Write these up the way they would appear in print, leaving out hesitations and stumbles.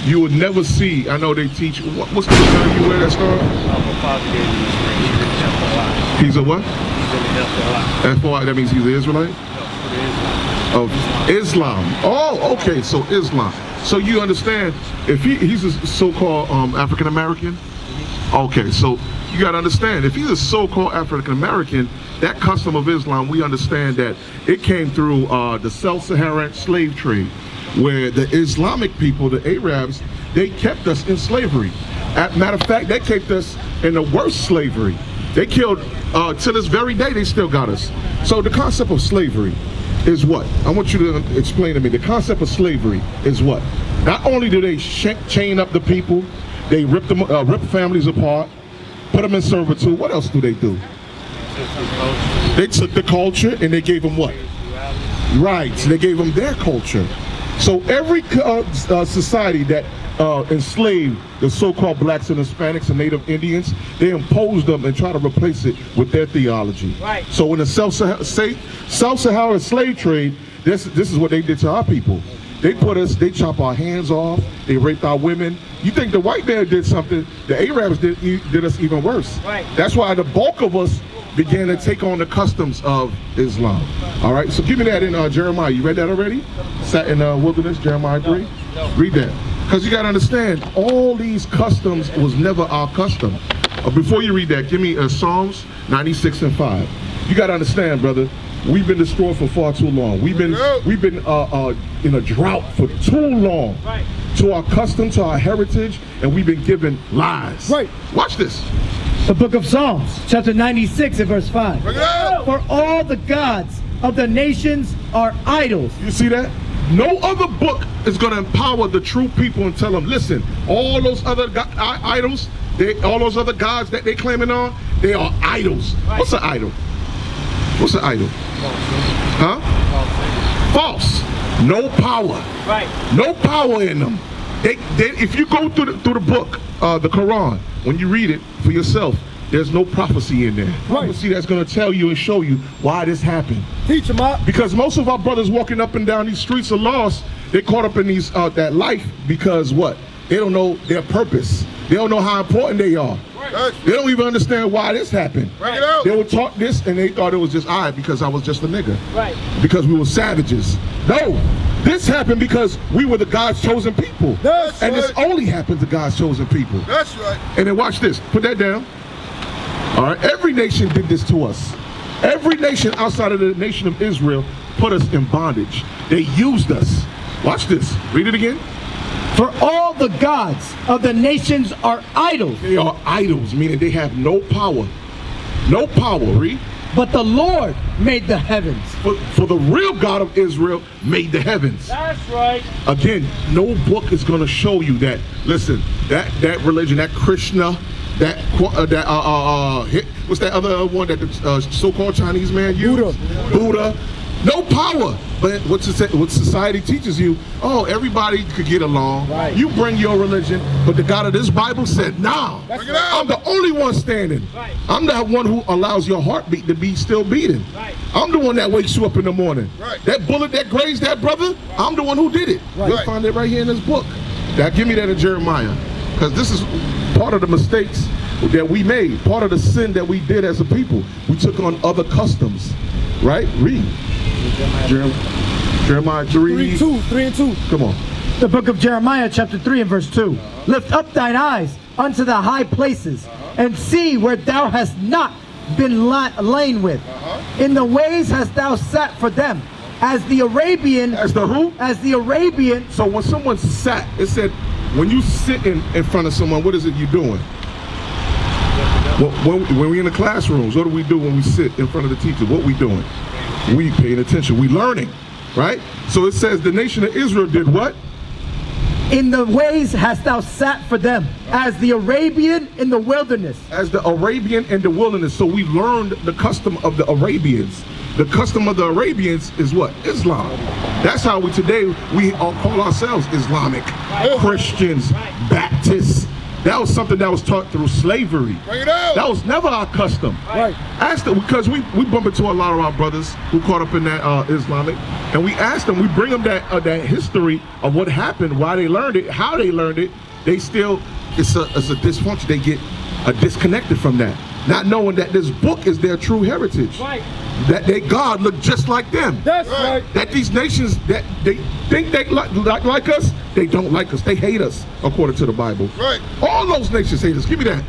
You would never see. I know they teach. What's the term you wear that star? He's a what? FOI. That means he's an Israelite. Of Islam. Oh, okay. So Islam. So you understand? If he's a so-called African American. Okay. So you got to understand. If he's a so-called African American, that custom of Islam, we understand that it came through the Sub-Saharan slave trade, where the Islamic people, the Arabs, they kept us in slavery. Matter of fact, they kept us in the worst slavery. They killed, to this very day, they still got us. So the concept of slavery is what? I want you to explain to me. The concept of slavery is what? Not only do they chain up the people, they rip families apart, put them in servitude. What else do they do? They took the culture and they gave them what? Right, so they gave them their culture. So every society that enslaved the so-called blacks and Hispanics and Native Indians, they imposed them and tried to replace it with their theology. Right. So in the Sub-Saharan slave trade, this is what they did to our people. They chop our hands off, they raped our women. You think the white man did something, the Arabs did us even worse. Right. That's why the bulk of us began to take on the customs of Islam. All right, so give me that in Jeremiah. You read that already? Sat in wilderness, Jeremiah 3? No. Read that. Because you got to understand, all these customs was never our custom. Before you read that, give me Psalms 96 and 5. You got to understand, brother, we've been destroyed for far too long. We've been in a drought for too long. Right. To our custom, to our heritage, and we've been given lies. Right. Watch this. The book of Psalms, chapter 96 and verse 5. For all the gods of the nations are idols. You see that? No other book is going to empower the true people and tell them, listen, all those other idols, all those other gods that they claiming on, they are idols. Right. What's an idol? What's an idol? Huh? False. No power. Right. No power in them. If you go through the book, the Quran, when you read it for yourself, there's no prophecy in there. Right. Prophecy that's going to tell you and show you why this happened. Teach them up. Because most of our brothers walking up and down these streets are lost. They're caught up in these that life because what? They don't know their purpose. They don't know how important they are. Right. They don't even understand why this happened. Right. They were taught this and they thought it was just because I was just a nigga. Right. Because we were savages. No. This happened because we were the God's chosen people. That's and right. This only happened to God's chosen people. That's right. And then watch this. Put that down. All right. Every nation did this to us. Every nation outside of the nation of Israel put us in bondage. They used us. Watch this. Read it again. For all the gods of the nations are idols. They are idols, meaning they have no power. No power. Read. But the Lord made the heavens. For the real God of Israel made the heavens. That's right. Again, no book is going to show you that. Listen, that religion, that Krishna, what's that other one that the so-called Chinese man used? Buddha. No power. But what society teaches you, oh, everybody could get along. Right. You bring your religion, but the God of this Bible said, nah, I'm the only one standing. Right. I'm the one who allows your heartbeat to be still beating. Right. I'm the one that wakes you up in the morning. Right. That bullet that grazed that brother, I'm the one who did it. Right. You'll find it right here in this book. Now give me that in Jeremiah, because this is part of the mistakes that we made, part of the sin that we did as a people. We took on other customs. Right? Read. Jeremiah 3 and 2. Come on. The book of Jeremiah chapter 3 and verse 2. Lift up thine eyes unto the high places and see where thou hast not been lain with. In the ways hast thou sat for them. As the Arabian. As the who? As the Arabian. So when someone sat, it said, when you sit in front of someone, what is it you're doing? When we're in the classrooms, what do we do when we sit in front of the teacher? What we doing? We paying attention. We learning, right? So it says the nation of Israel did what? In the ways hast thou sat for them, as the Arabian in the wilderness. As the Arabian in the wilderness. So we learned the custom of the Arabians. The custom of the Arabians is what? Islam. That's how we all call ourselves Islamic. Right. Christians, right. Baptists, That was something that was taught through slavery. Bring it out. That was never our custom. Right. Ask them, because we bump into a lot of our brothers who caught up in that Islamic, and we ask them, we bring them that history of what happened, why they learned it, how they learned it. They still, it's a dysfunction. They get disconnected from that, not knowing that this book is their true heritage. Right. That they God look just like them. That's right. That these nations that they think they like us, they don't like us. They hate us, according to the Bible. Right. All those nations hate us. Give me that.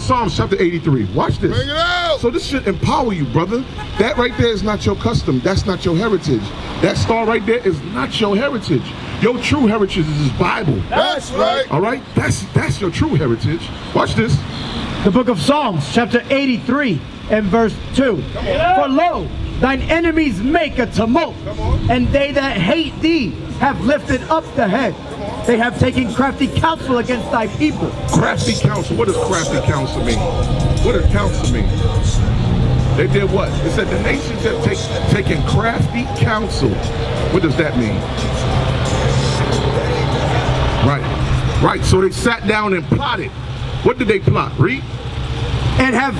Psalms chapter 83. Watch this. Bring it out. So this should empower you, brother. That right there is not your custom. That's not your heritage. That star right there is not your heritage. Your true heritage is this Bible. That's right. All right? That's your true heritage. Watch this. The book of Psalms, chapter 83 and verse 2. For lo, thine enemies make a tumult, and they that hate thee have lifted up the head. They have taken crafty counsel against thy people. Crafty counsel. What does crafty counsel mean? What does counsel mean? They did what? It said the nations have taken crafty counsel. What does that mean? Right. Right. So they sat down and plotted. What did they plot? Read. And have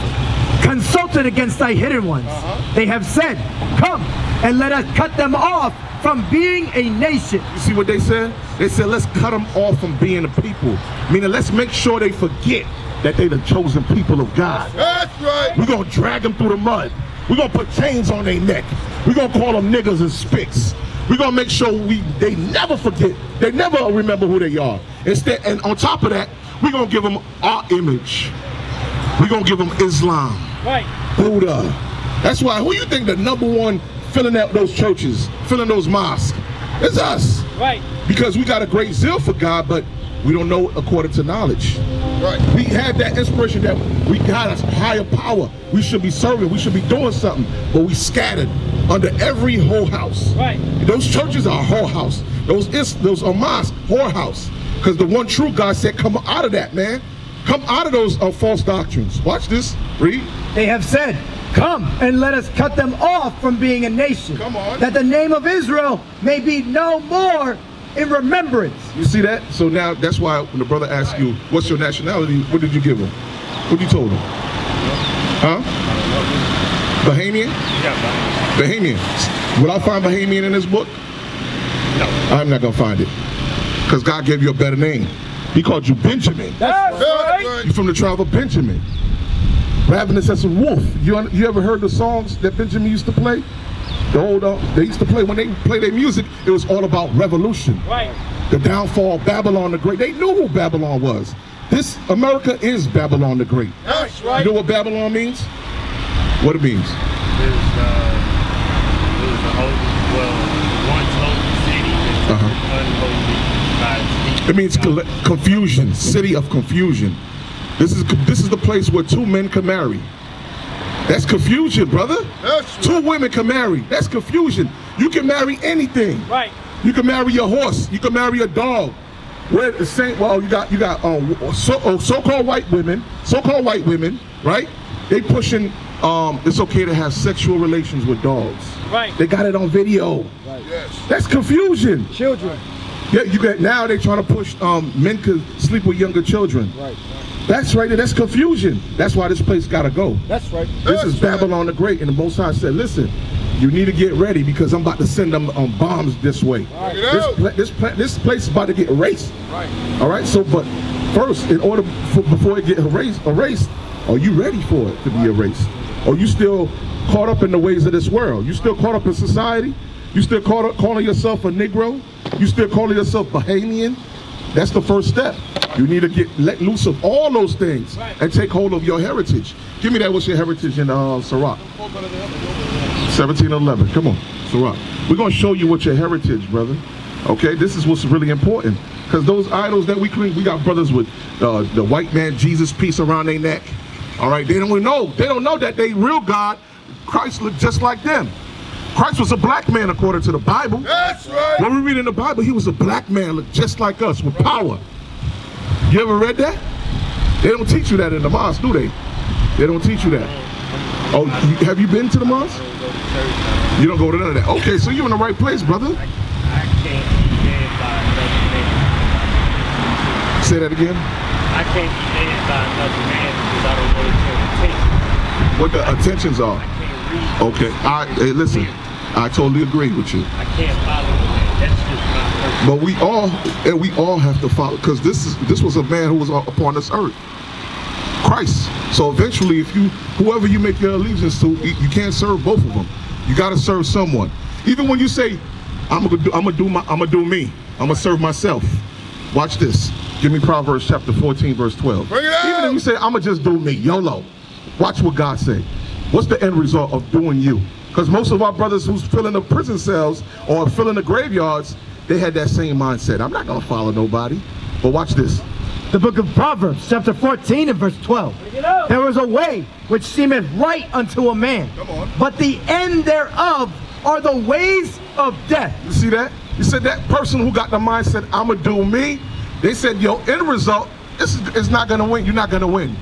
consulted against thy hidden ones. They have said, come and let us cut them off from being a nation. You see what they said? They said, let's cut them off from being a people. Meaning, let's make sure they forget that they the chosen people of God. That's right. We're going to drag them through the mud. We're going to put chains on their neck. We're going to call them niggas and spicks. We're going to make sure they never forget. They never remember who they are. Instead, and on top of that, we're going to give them our image. We're going to give them Islam. Right. Buddha. That's why, who you think the #1 filling out those churches, filling those mosques? It's us. Right. Because we got a great zeal for God, but we don't know according to knowledge. Right. We had that inspiration that we got a higher power. We should be serving. We should be doing something. But we scattered under every whorehouse. Right. Those churches are a whorehouse. Those are mosques, whorehouse. Because the one true God said, come out of that, man. Come out of those false doctrines. Watch this. Read. They have said, come and let us cut them off from being a nation. Come on. That the name of Israel may be no more in remembrance. You see that? So now that's why when the brother asked you, what's your nationality? What did you give him? What you told him? Huh? Bahamian? Yeah. Bahamian. Will I find Bahamian in this book? No. I'm not going to find it. Because God gave you a better name. He called you Benjamin. That's right. You're from the tribe of Benjamin. Ravenous as a wolf. You ever heard the songs that Benjamin used to play? The old, they used to play, when they play their music, it was all about revolution. Right. The downfall of Babylon the Great. They knew who Babylon was. This America is Babylon the Great. That's right. You know what Babylon means? What it means? It was the once holy city that's unholy. It means confusion, city of confusion. This is the place where two men can marry. That's confusion, brother. That's right. Two women can marry. That's confusion. You can marry anything. Right. You can marry a horse. You can marry a dog. Where the same? Well, you got so-called white women, right? They pushing. It's okay to have sexual relations with dogs. Right. They got it on video. Right. Yes. That's confusion. Children. Yeah, you got now they're trying to push men could sleep with younger children. Right. That's right. That's confusion. That's why this place gotta go. That's right. This is Babylon the Great, and the Most High said, "Listen, you need to get ready because I'm about to send them bombs this way. Right. This place is about to get erased. Right. All right. So, but first, in order before it get erased, are you ready for it to be erased? Are you still caught up in the ways of this world? You still caught up in society? You still calling yourself a Negro? You still calling yourself Bahamian? That's the first step. You need to let loose of all those things and take hold of your heritage. Give me that. What's your heritage in Sirach? 1711. Come on, Sirach. We're going to show you what your heritage, brother. Okay, this is what's really important. Because those idols that we clean, we got brothers with the white man Jesus piece around their neck. All right, they don't know. They don't know that they real God, Christ, looked just like them. Christ was a black man according to the Bible. That's right. When we read in the Bible, he was a black man, looked just like us, with power. You ever read that? They don't teach you that in the mosque, do they? They don't teach you that. Oh, have you been to the mosque? You don't go to none of that. Okay, so you're in the right place, brother. I can't be led by another man. Say that again. I I can't be led by another man because I don't know his intentions. What the intentions are. I can't read. Okay, hey, listen, I totally agree with you. I can't follow that. That's just my person. But we all have to follow, because this was a man who was upon this earth, Christ. So eventually, whoever you make your allegiance to, you can't serve both of them. You got to serve someone. Even when you say, I'm gonna do me. I'm gonna serve myself. Watch this. Give me Proverbs chapter 14, verse 12. Bring it out. Even if you say, I'm gonna just do me, YOLO. Watch what God say. What's the end result of doing you? Because most of our brothers who's filling the prison cells or filling the graveyards, they had that same mindset. I'm not gonna follow nobody. But watch this. The book of Proverbs, chapter 14 and verse 12. There is a way which seemeth right unto a man, but the end thereof are the ways of death. You see that? You said that person who got the mindset, I'ma do me, they said your end result is not gonna win. You're not gonna win.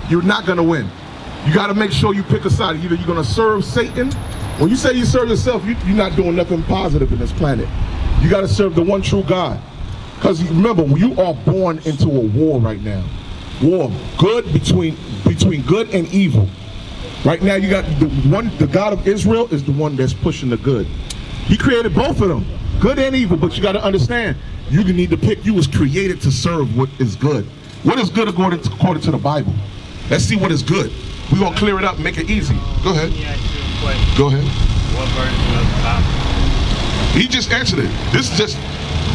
You're not gonna win. You gotta make sure you pick a side. Either you're gonna serve Satan. When you say you serve yourself, you're not doing nothing positive in this planet. You gotta serve the one true God. Because remember, you are born into a war right now. War, good between good and evil. Right now, you got the God of Israel is the one that's pushing the good. He created both of them, good and evil. But you got to understand, you need to pick. You was created to serve what is good. What is good according to the Bible? Let's see what is good. We're gonna clear it up and make it easy. Go ahead. Let me ask you a question. Go ahead. What version of the Bible? He just answered it. This is just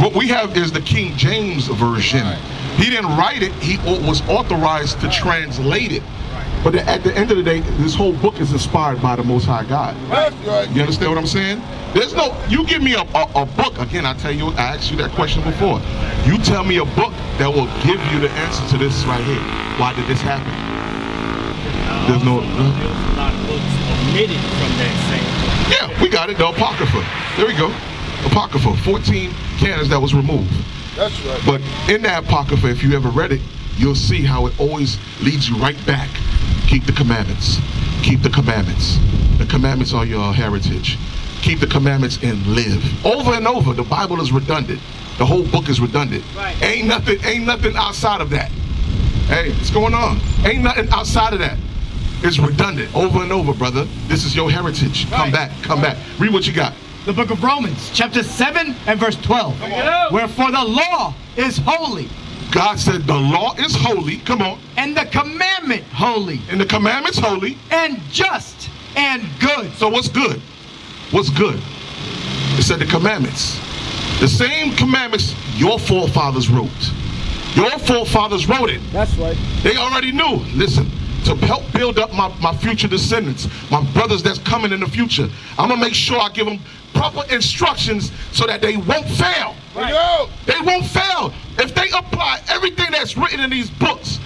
what we have is the King James version. He didn't write it. He was authorized to translate it. But at the end of the day, this whole book is inspired by the Most High God. You understand what I'm saying? There's no, you give me a book, again, I asked you that question before. You tell me a book that will give you the answer to this right here. Why did this happen? There's no... There's a lot of books omitted from that same book. Yeah, we got it, the Apocrypha. There we go. Apocrypha, 14 canons that was removed. That's right. But in that Apocrypha, if you ever read it, you'll see how it always leads you right back. Keep the commandments. Keep the commandments. The commandments are your heritage. Keep the commandments and live. Over and over, the Bible is redundant. The whole book is redundant. Right. Ain't nothing outside of that. Hey, what's going on? Ain't nothing outside of that. It's redundant over and over, brother. This is your heritage. Come back, come back. Read what you got. The book of Romans, chapter 7 and verse 12. Wherefore the law is holy. God said the law is holy. Come on. And the commandment holy. And the commandment's holy. And just and good. So what's good? What's good? It said the commandments. The same commandments your forefathers wrote. Your forefathers wrote it. That's right. They already knew. Listen, to help build up my future descendants, my brothers that's coming in the future, I'm going to make sure I give them proper instructions so that they won't fail. Right. They won't fail. If they apply everything that's written in these books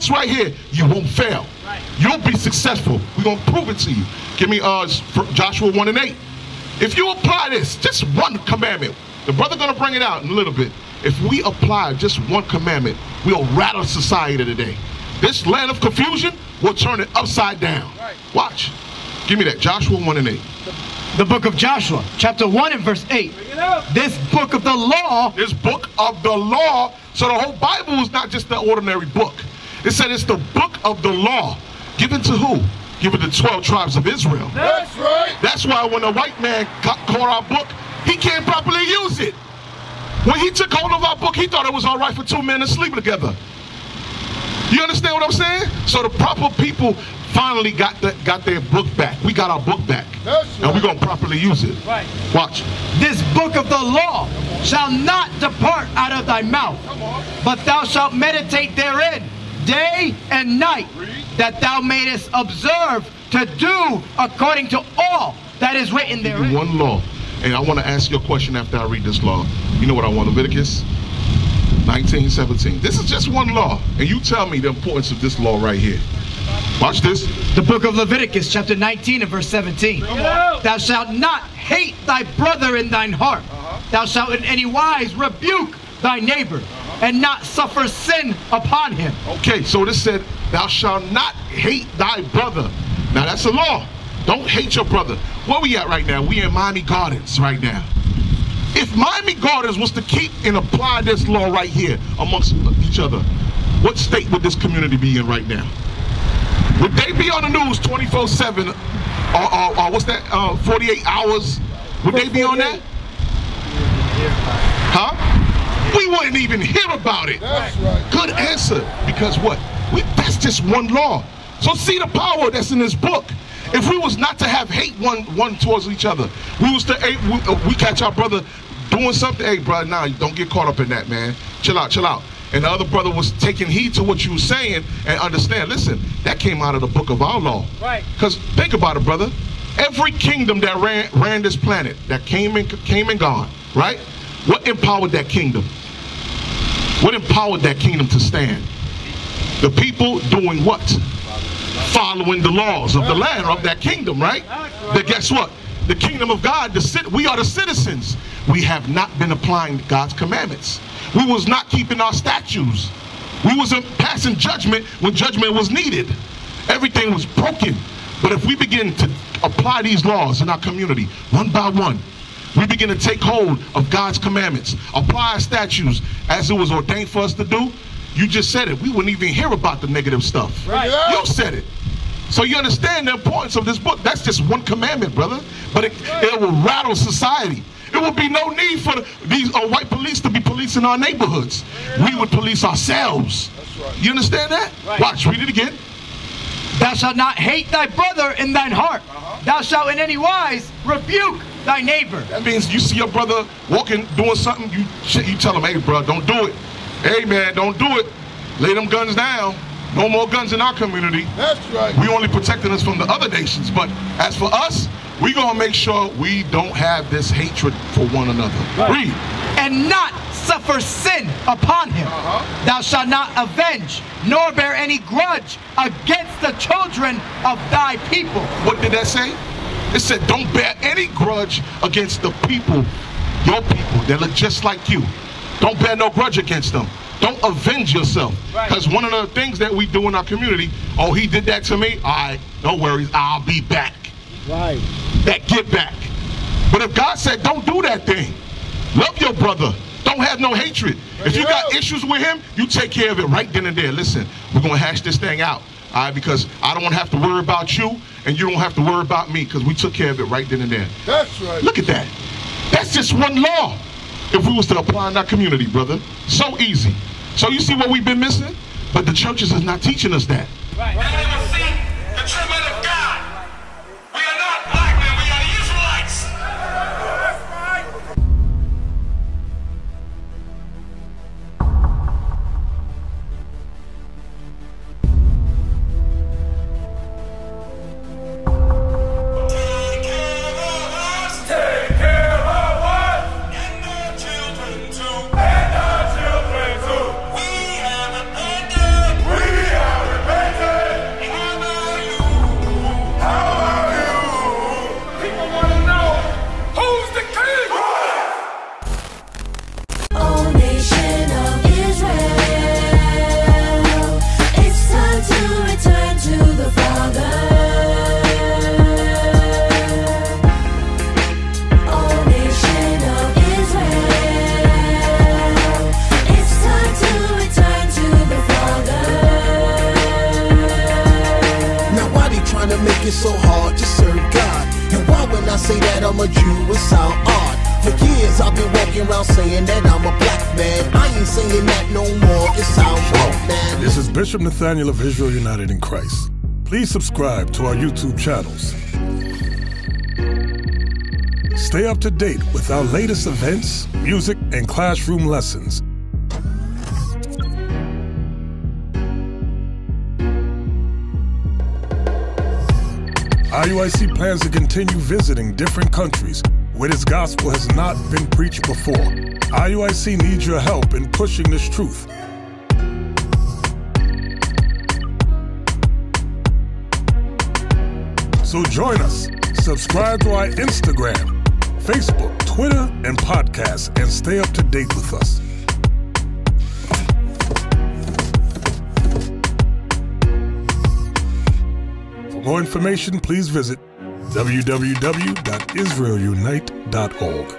right here, you won't fail. Right. You'll be successful. We're going to prove it to you. Give me Joshua 1 and 8. If you apply this, just one commandment, the brother going to bring it out in a little bit. If we apply just one commandment, we'll rattle society today. This land of confusion will turn it upside down. Right. Watch. Give me that. Joshua 1 and 8. The book of Joshua, chapter 1 and verse 8. This book of the law. This book of the law. So the whole Bible is not just an ordinary book. It said it's the book of the law. Given to who? Given to 12 tribes of Israel. That's right. That's why when a white man caught our book, he can't properly use it. When he took hold of our book, he thought it was all right for two men to sleep together. You understand what I'm saying? So the proper people finally got their book back. We got our book back. That's And right. we're going to properly use it. Right. Watch. This book of the law shall not depart out of thy mouth, but thou shalt meditate therein day and night, that thou mayest observe to do according to all that is written therein. One law. And I want to ask you a question after I read this law. You know what I want? Leviticus 19:17. This is just one law. And you tell me the importance of this law right here. Watch this. The book of Leviticus, chapter 19 and verse 17. Thou shalt not hate thy brother in thine heart. Thou shalt in any wise rebuke thy neighbor, and not suffer sin upon him. Okay, so this said, thou shalt not hate thy brother. Now that's a law. Don't hate your brother. Where we at right now? We in Miami Gardens right now. If Miami Gardens was to keep and apply this law right here amongst each other, what state would this community be in right now? Would they be on the news 24/7 or what's that, 48 hours? Would they be on that? Huh? We wouldn't even hear about it. That's right. Good answer. Because what? That's just one law. So see the power that's in this book. If we was not to have hate one towards each other, we catch our brother doing something, hey brother, nah, don't get caught up in that, man. Chill out, chill out. And the other brother was taking heed to what you were saying and understand, listen, that came out of the book of our law. Right. Because think about it, brother. Every kingdom that ran this planet, that came and gone, right? What empowered that kingdom? What empowered that kingdom to stand? The people doing what? Following the laws of the land of that kingdom, right? That guess what? The kingdom of God, we are the citizens. We have not been applying God's commandments. We was not keeping our statutes. We wasn't passing judgment when judgment was needed. Everything was broken. But if we begin to apply these laws in our community, one by one, we begin to take hold of God's commandments, apply our statutes as it was ordained for us to do. You just said it. We wouldn't even hear about the negative stuff. Right. You said it. So you understand the importance of this book. That's just one commandment, brother. But it will rattle society. There will be no need for these white police to be policing our neighborhoods. We would police ourselves. That's right. You understand that? Right. Watch, read it again. Thou shalt not hate thy brother in thine heart. Thou shalt in any wise rebuke thy neighbor. That means you see your brother walking, doing something, you tell him, hey, bro, don't do it. Hey, man, don't do it. Lay them guns down. No more guns in our community. That's right. We only protecting us from the other nations. But as for us, we gonna make sure we don't have this hatred for one another. Right. Read. And not suffer sin upon him. Thou shalt not avenge, nor bear any grudge against the children of thy people. What did that say? It said, don't bear any grudge against the people, your people, that look just like you. Don't bear no grudge against them. Don't avenge yourself. Because one of the things that we do in our community, oh, he did that to me? All right, no worries, I'll be back. Right. That get back. But if God said, don't do that thing. Love your brother. Don't have no hatred. If you got issues with him, you take care of it right then and there. Listen, we're going to hash this thing out. All right, because I don't want to have to worry about you, and you don't have to worry about me, because we took care of it right then and there. That's right. Look at that. That's just one law. If we was to apply in our community, brother. So easy. So you see what we've been missing? But the churches is not teaching us that. Right. We never see the treatment of God. We are not black men, we are the Israelites. That's right. Take care of us. Take care of us. And our children too. And our children too. We have abandoned. We have abandoned. How are you? How are you? People want to know who's the king. O nation of Israel, it's time to return to the Father. O nation of Israel, it's time to return to the Father. Now why they trying to make it so hard to serve God? And why when I say that I'm a Jew, it sound odd? For years I've been walking around saying that I'm a black man. I ain't saying that no more, it sounds wrong, man. This is Bishop Nathaniel of Israel United in Christ. Please subscribe to our YouTube channels. Stay up to date with our latest events, music, and classroom lessons. IUIC plans to continue visiting different countries where this gospel has not been preached before. IUIC needs your help in pushing this truth. So join us. Subscribe to our Instagram, Facebook, Twitter, and podcast, and stay up to date with us. For more information, please visit www.israelunite.org.